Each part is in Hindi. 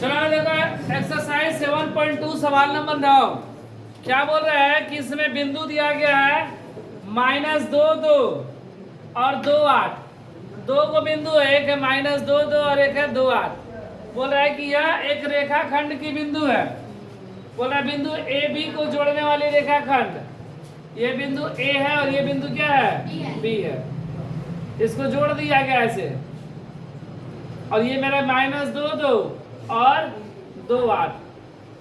चलो देखो एक्सरसाइज 7.2 सवाल नंबर 9 क्या बोल रहा है कि इसमें बिंदु दिया गया है -2 2 और 2 8। दो को बिंदु है, एक है -2 2 और एक है 2 8। बोल रहा है कि यह एक रेखाखंड की बिंदु है। बोल रहा है बिंदु ए बी को जोड़ने वाली रेखाखंड, ये बिंदु ए है और ये बिंदु क्या है बी है। इसको जोड़ दिया गया ऐसे, और ये मेरा -2 2 और 2 8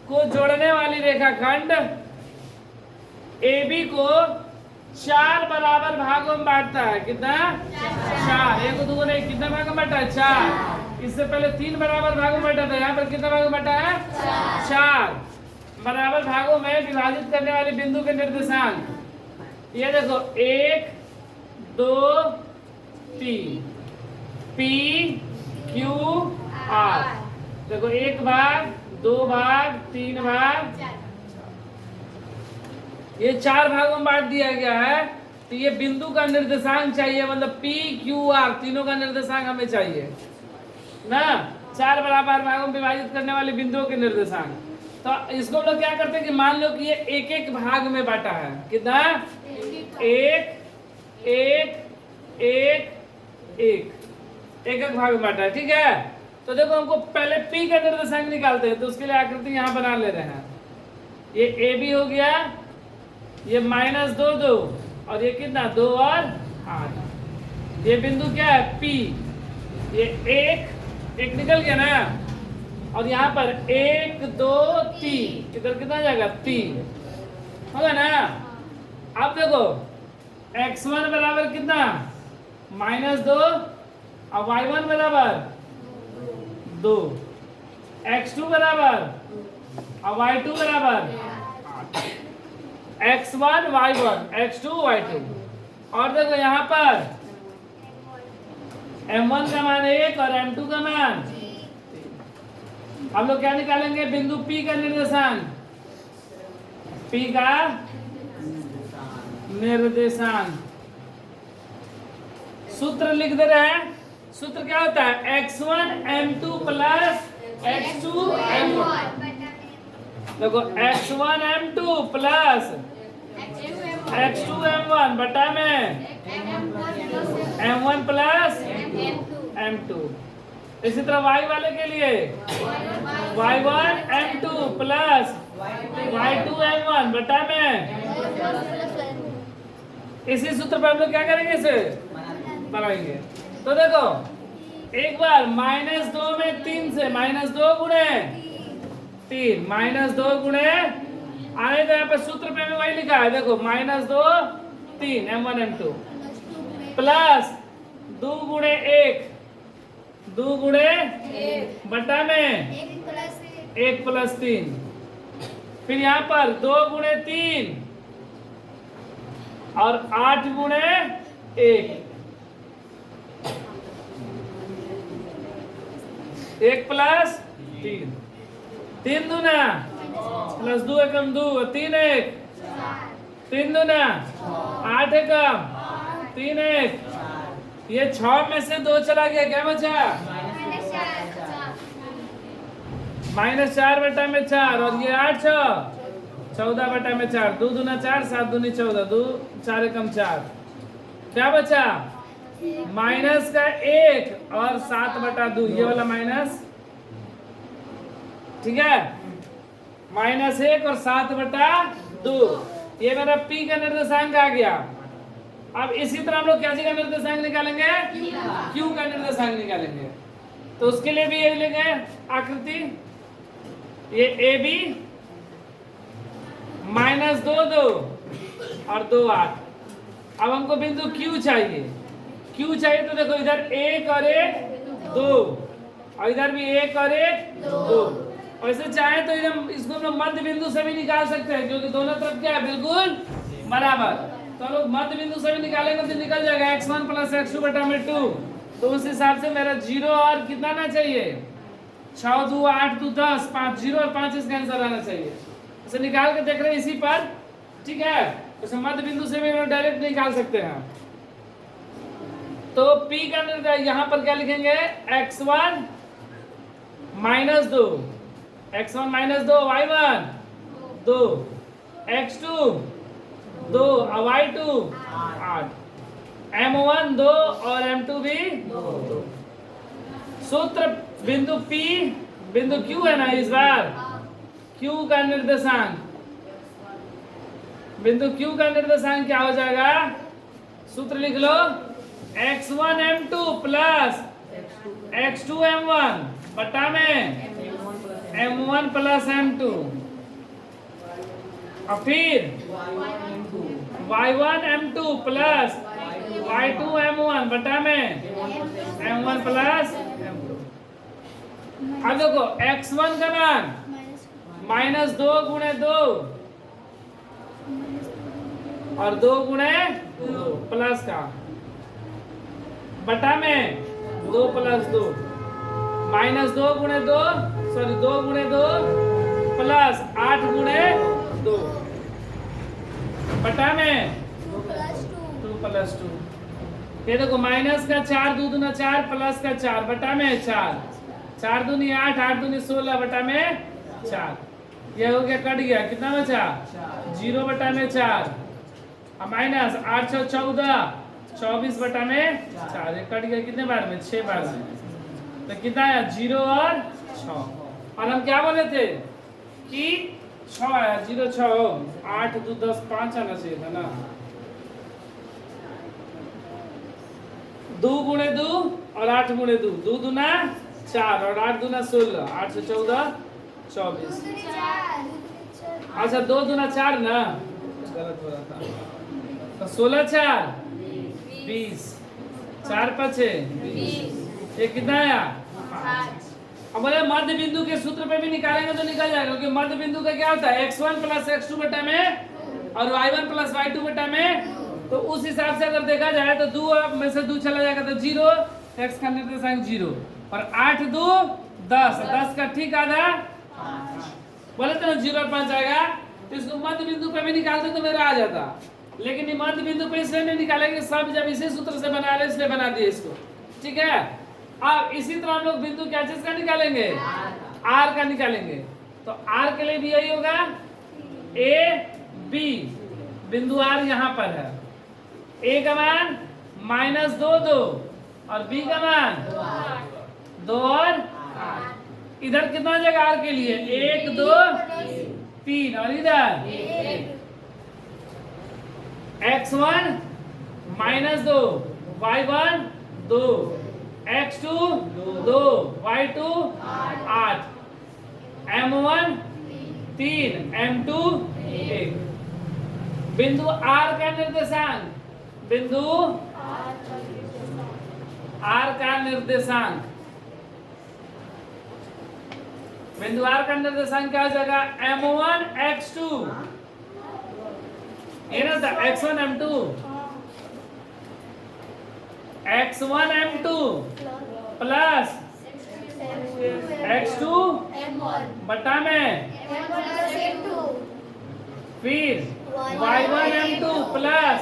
को जोड़ने वाली रेखाखंड AB को 4 बराबर भागों में बांटता है। कितना? 4। एक दो नहीं, कितने भागों में बांटा है? 4। इससे पहले 3 बराबर भागों में बांटा था, यहाँ पर कितने भागों में बांटा है? 4 बराबर भागों में विभाजित करने वाले बिंदु के निर्देशांक ये देखो 1 2 3 P Q R। देखो 1 भाग 2 भाग 3 भाग, ये 4 भागों में बांट दिया गया है। तो ये बिंदु का निर्देशांक चाहिए, मतलब P Q R तीनों का निर्देशांक हमें चाहिए ना। 4 बराबर भागों में विभाजित करने वाले बिंदुओं के निर्देशांक। तो इसको हम लोग क्या करते हैं कि मान लो कि ये एक एक भाग में बांटा है। कितना? 1 1 1 1 एक भाग में बांटा है। ठीक है, तो देखो हमको पहले P का निर्देशांक निकालते हैं, तो उसके लिए आकृति यहाँ बना ले रहे हैं। ये AB हो गया, ये -2 2 और ये कितना 2 और 8। ये बिंदु क्या है P, ये एक निकल गया ना, और यहाँ पर 1 2 3 इधर कितना जाएगा 3 होगा ना। अब देखो x1 बराबर कितना -2 और y1 बराबर 2, x2 बराबर और y2 बराबर x1 y1 x2 y2। और देखो यहाँ पर m1 का मान 1 और m2 का मान। हम लोग क्या निकालेंगे? बिंदु P का निर्देशांक, P का निर्देशांक। सूत्र लिख दे रहे हैं। सूत्र क्या होता है? x1 m2 plus x2 m1। देखो x1 m2 plus x2 m1 बटा में m1 प्लस m2। इसी तरह y वाले के लिए y1 m2 plus y2 m1 बटा में। इसी सूत्र पर हम लोग क्या करेंगे? इसे बनाएंगे। तो देखो एक बार -2 में 3 से -2 गुणे 3 -2 गुणे आए, तो यहाँ पर सूत्र पे भी वही लिखा है। देखो -2 3 m1 m2 प्लस 2 गुणे 1 2 गुणे बटा में 1 प्लस 3। फिर यहाँ पर 2 गुणे 3 और 8 गुणे 1 1 प्लस 3 3 दूना प्लस 2 एकम 2 3 1 3 दूना 8 एकम 3 1। ये 6 में से 2 चला गया, क्या बचा? -4 बटा में 4 और ये 8 14 बटा में 4 2 दूना 4 7 दूनी 14 2 4 एकम 4। क्या बचा? माइनस का 1 और 7 बटा 2, ये वाला माइनस। ठीक है, -1 और 7 बटा 2 ये मेरा P का निर्देशांक आ गया। अब इसी तरह हम लोग क्या चीज का निर्देशांक निकालेंगे? Q का निर्देशांक निकालेंगे। तो उसके लिए भी ये लेंगे आकृति, ये AB -2 2 और 2 8। अब हमको बिंदु Q चाहिए। Q चाहिए तो देखो इधर 1 और 1 2 और इधर भी 1 और 1 2। वैसे चाहे तो इधर इसको हम लोग मध्य बिंदु से भी निकाल सकते हैं, क्योंकि दोनों तरफ क्या है बिल्कुल बराबर। तो लोग मध्य बिंदु से भी निकालेंगे तो निकल जाएगा x1 प्लस x2 बटा में 2। तो उस हिसाब से मेरा 0 और कितना ना चाहिए 6 2 8 2 10 5 0 और 5 इसका आंसर आना चाहिए। इसे निकाल के देख रहे हैं इसी पर। ठीक है, तो मध्य बिंदु से भी हम डायरेक्ट निकाल सकते हैं। तो P का निर्देश यहाँ पर क्या लिखेंगे? x1 minus 2, x1 minus 2, y1 2, x2 2 और y2 8, m1 2 और m2 भी 2। सूत्र बिंदु P बिंदु Q है ना इस बार, Q का निर्देशांक, बिंदु Q का निर्देशांक क्या हो जाएगा? सूत्र लिख लो, x1 m2 plus x2 m1 बटा में m1 प्लस m2, और फिर y1 m2 plus y2 m1 बटा में m1 प्लस m2। अब देखो x1 का मान माइनस 2 गुणे 2 और 2 गुणे 2 प्लस का बटा में 2 प्लस 2, माइनस 2 गुणे 2 सॉरी 2 गुणे 2 प्लस 8 गुणे 2 बटा में 2 प्लस 2। ये देखो माइनस का 4 2 दूना 4 प्लस का 4 बटा में 4, 4 दूनी 8 8 दूनी 16 बटा में 4। ये हो गया, कट गया, कितना बचा? 0 बटा में 4 और माइनस 8 6 14 24 बटा में 4, ये कट गया कितने बार में? 6 बार में। तो कितना आया? 0 और 6। और हम क्या बोले थे कि 6 आया, 0 6 8 2 10 5 आना चाहिए था ना। 2 गुणे 2 और 8 गुणे 2, 2 दूना 4 और 8 दूना 16, 8 से 14 24। अच्छा 2 दूना 4 ना, गलत हो रहा था। तो 16 4 20, 4 5 20, ये कितना आया? 5। अब बोले मध्य बिंदु के सूत्र पे भी निकालेंगे तो निकल जाएगा, क्योंकि मध्य बिंदु का क्या होता है? x1 प्लस x2 बटा में और y1 प्लस y2 बटा में। तो उस हिसाब से अगर देखा जाए तो 2 में से 2 चला जाएगा तो 0, x का निर्देशांक 0 और 8 2 10, 10 का ठीक आधा 5। बोले तो 0 और 5 आएगा। तो इसको मध्य बिंदु पे भी निकालते तो मेरा आ जाता, लेकिन ये मध्य बिंदु पे इसलिए नहीं निकालेंगे, सब जब इसी सूत्र से बना रहे इसलिए बना दिए इसको, ठीक है। अब इसी तरह हम लोग बिंदु क्या चीज का निकालेंगे? R का निकालेंगे। तो R के लिए भी यही होगा, A B, बिंदु R यहाँ पर है। A का मान माइनस 2 2 और B का मान 2 और 8। इधर कितना जगह R के लिए? 1 2 3 और इधर x1 minus 2 y1 2 x2 2 y2 8 m1 3 m2 1। बिंदु R का निर्देशांक, बिंदु R का निर्देशांक, बिंदु R का निर्देशांक क्या हो जाएगा? m1 x2, ये ना था x1 m2, x1 m2 plus x2 बटा में फिर y1 m2 प्लस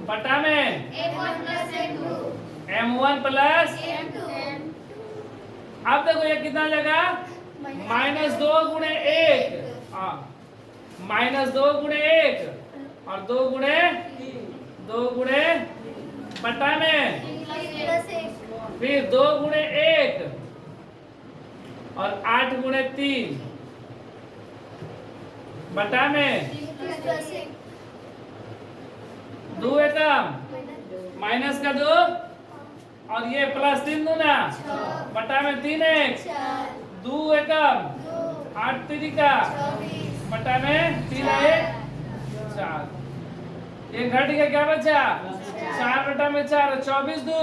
बटा में m1 प्लस। अब देखो ये कितना जगह? माइनस 2 गुणे 1, माइनस 2 गुणे 1 और 2 गुणे बटा में फिर 2 गुणे 1 और 8 गुणे 3 बटा में 2 एकम माइनस का 2 और ये प्लस 3 दूना बटा में 3 1 2 एकम 8 3 का बटा में 3 1 4। ये घट गया, क्या बचा? 4 बटा में 4, 24 2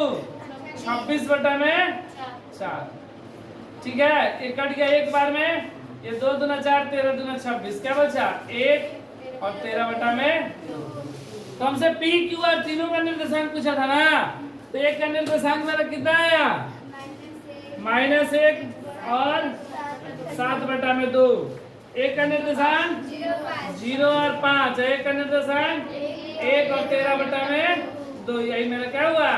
26 बटा में 4, ठीक है। ये कट गया एक बार में, ये 2 दूना 4 13 दूना 26, क्या बचा? 1 और 13 बटा में। तो हमसे P Q R तीनों का निर्देशांक पूछा था ना, तो एक का निर्देशांक मेरा कितना आया? -1 और 7 बटा में 2। एक का निर्देशांक 0 और 5, एक का निर्देशांक 1 और 13 बटा में 2। यही मेरा क्या हुआ?